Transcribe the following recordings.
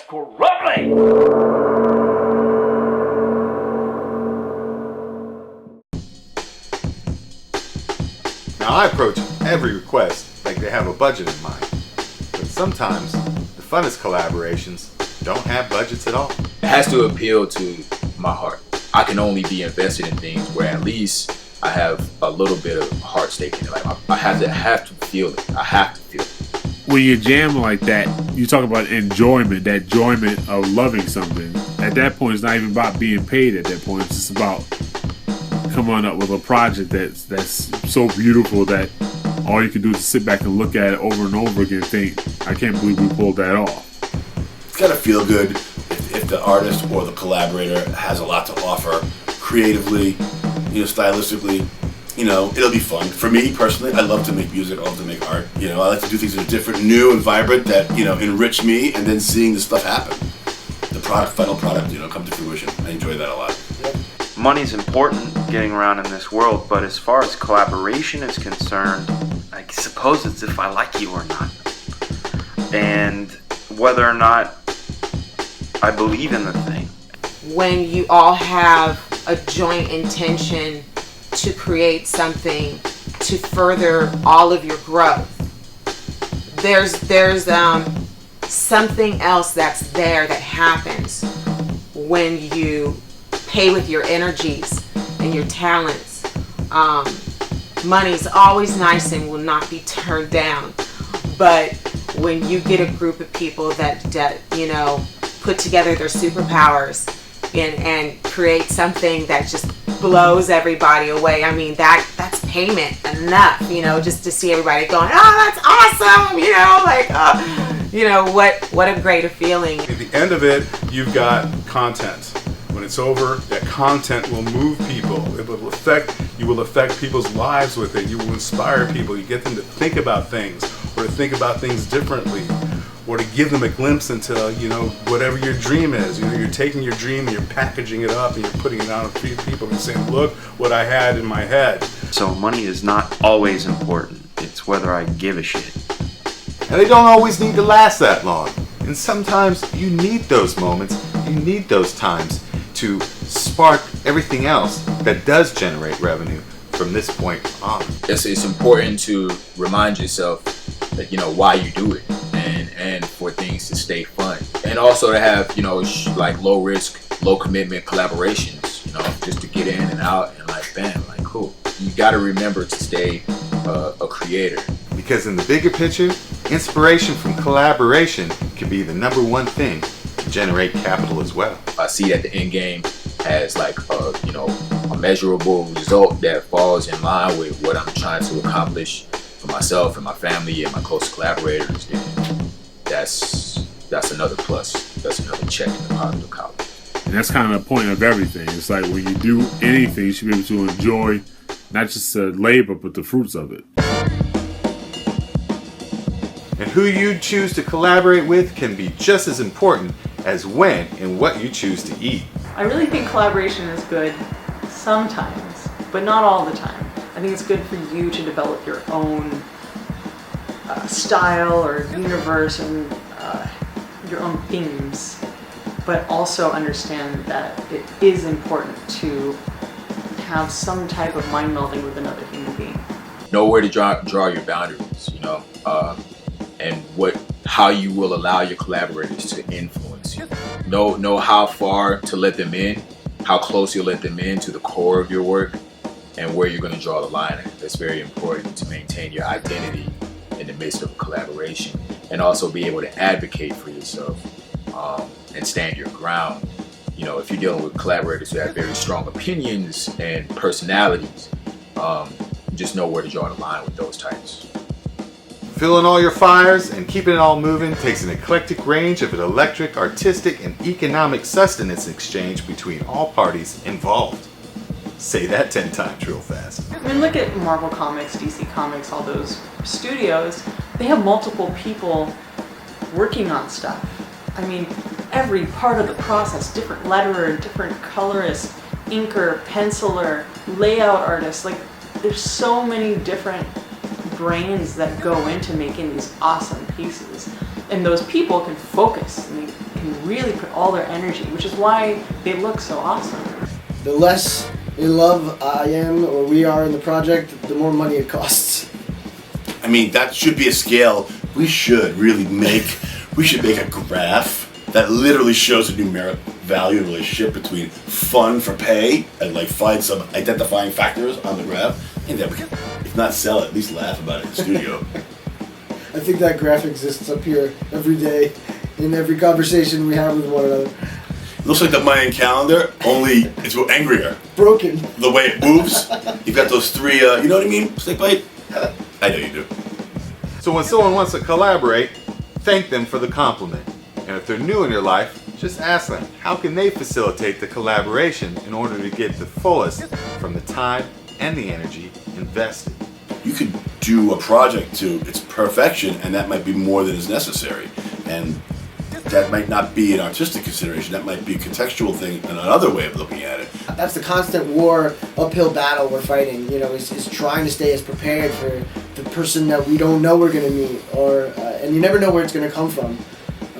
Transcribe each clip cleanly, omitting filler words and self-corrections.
correctly! Now I approach every request like they have a budget in mind, but sometimes the funnest collaborations don't have budgets at all. It has to appeal to my heart. I can only be invested in things where at least I have a little bit of heart stake in it. Like I have to feel it. I have to feel it. When you jam like that, you talk about enjoyment, that enjoyment of loving something. At that point, it's not even about being paid at that point. It's just about coming up with a project that's so beautiful that all you can do is sit back and look at it over and over again and think, I can't believe we pulled that off. It's gotta feel good if the artist or the collaborator has a lot to offer creatively, stylistically. It'll be fun. For me personally, I love to make music, I love to make art. I like to do things that are different, new and vibrant that, enrich me, and then seeing this stuff happen. The final product, come to fruition. I enjoy that a lot. Money's important getting around in this world, but as far as collaboration is concerned, I suppose it's if I like you or not. And whether or not I believe in the thing. When you all have a joint intention to create something to further all of your growth, there's something else that's there that happens when you pay with your energies and your talents. Money's always nice and will not be turned down, but when you get a group of people that put together their superpowers and create something that just blows everybody away, I mean that's payment enough, just to see everybody going, oh, that's awesome, what a greater feeling. At the end of it, you've got content. When it's over, that content will move people. You will affect people's lives with it. You will inspire people. You get them to think about things, or to think about things differently, or to give them a glimpse into, whatever your dream is. You're taking your dream and you're packaging it up and you're putting it out on people and saying, look what I had in my head. So money is not always important. It's whether I give a shit. And they don't always need to last that long. And sometimes you need those moments, you need those times to spark everything else that does generate revenue from this point on. It's important to remind yourself that why you do it, and for things to stay fun, and also to have like low risk, low commitment collaborations. Just to get in and out and bam, cool. You got to remember to stay a creator, because in the bigger picture, inspiration from collaboration can be the number one thing to generate capital as well. I see that the end game has a measurable result that falls in line with what I'm trying to accomplish for myself and my family and my close collaborators. Then that's another plus. That's another check in the positive column. And that's kind of the point of everything. It's like when you do anything, you should be able to enjoy not just the labor, but the fruits of it. And who you choose to collaborate with can be just as important as when and what you choose to eat. I really think collaboration is good sometimes, but not all the time. I think it's good for you to develop your own style or universe and your own themes, but also understand that it is important to have some type of mind melding with another human being. Know where to draw your boundaries, and how you will allow your collaborators to influence you. Know how far to let them in, how close you let them in to the core of your work, and where you're going to draw the line. That's very important to maintain your identity in the midst of a collaboration, and also be able to advocate for yourself and stand your ground. If you're dealing with collaborators who have very strong opinions and personalities, just know where to draw the line with those types. Filling all your fires and keeping it all moving takes an eclectic range of an electric, artistic, and economic sustenance exchange between all parties involved. Say that 10 times real fast. I mean, look at Marvel Comics, DC Comics, all those studios. They have multiple people working on stuff. I mean, every part of the process, different letterer, different colorist, inker, penciler, layout artist. There's so many different brains that go into making these awesome pieces. And those people can focus and they can really put all their energy, which is why they look so awesome. The less in love I am or we are in the project, the more money it costs. I mean, that should be a scale. We should make a graph that literally shows a numeric value relationship between fun for pay and like find some identifying factors on the graph, and then we can, if not sell it, at least laugh about it in the studio. I think that graph exists up here every day in every conversation we have with one another. It looks like the Mayan calendar, only it's angrier. Broken. The way it moves. You've got those three, you know what I mean? Snakebite? I know you do. So when someone wants to collaborate, thank them for the compliment. And if they're new in your life, just ask them, how can they facilitate the collaboration in order to get the fullest from the time and the energy invested? You could do a project to its perfection, and that might be more than is necessary. And that might not be an artistic consideration. That might be a contextual thing and another way of looking at it. That's the constant war, uphill battle we're fighting, is trying to stay as prepared for the person that we don't know we're going to meet, and you never know where it's going to come from.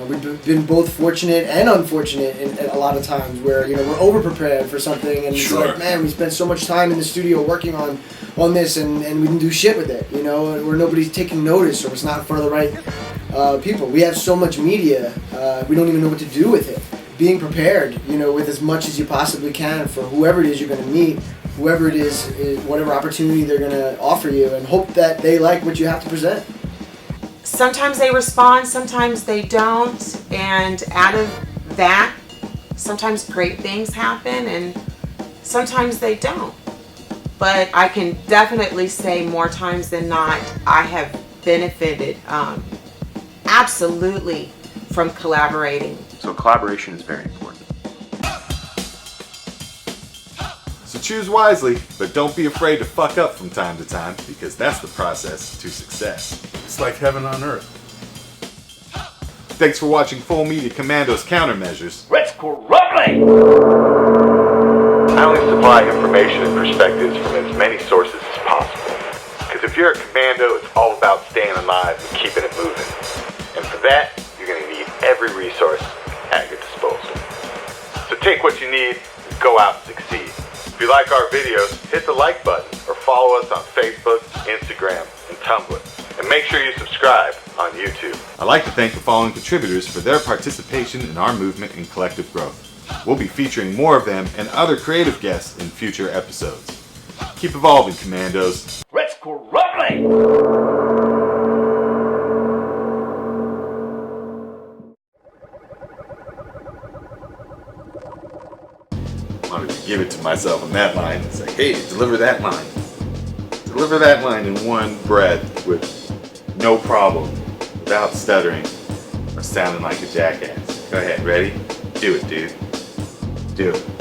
We've been both fortunate and unfortunate in a lot of times where, we're over-prepared for something and Sure. it's like, man, we spent so much time in the studio working on this and we didn't do shit with it, where nobody's taking notice or it's not in front of the right people. We have so much media, we don't even know what to do with it. Being prepared, with as much as you possibly can for whoever it is you're going to meet, whoever it is, whatever opportunity they're going to offer you, and hope that they like what you have to present. Sometimes they respond, sometimes they don't, and out of that, sometimes great things happen and sometimes they don't. But I can definitely say more times than not, I have benefited absolutely from collaborating. So collaboration is very important. So choose wisely, but don't be afraid to fuck up from time to time, because that's the process to success. It's like heaven on earth. Thanks for watching Full Media Commando's Countermeasures. Let's go rumbling! I only supply information and perspectives from as many sources as possible. Because if you're a commando, it's all about staying alive and keeping it moving. And for that, you're going to need every resource at your disposal. So take what you need and go out and succeed. If you like our videos, hit the like button or follow us on Facebook, Instagram, and Tumblr. And make sure you subscribe on YouTube. I'd like to thank the following contributors for their participation in our movement and collective growth. We'll be featuring more of them and other creative guests in future episodes. Keep evolving, Commandos. Let's go rumbling! I wanted to give it to myself in that line. It's like, hey, deliver that line. Deliver that line in one breath with no problem, without stuttering or sounding like a jackass. Go ahead, ready? Do it, dude. Do it.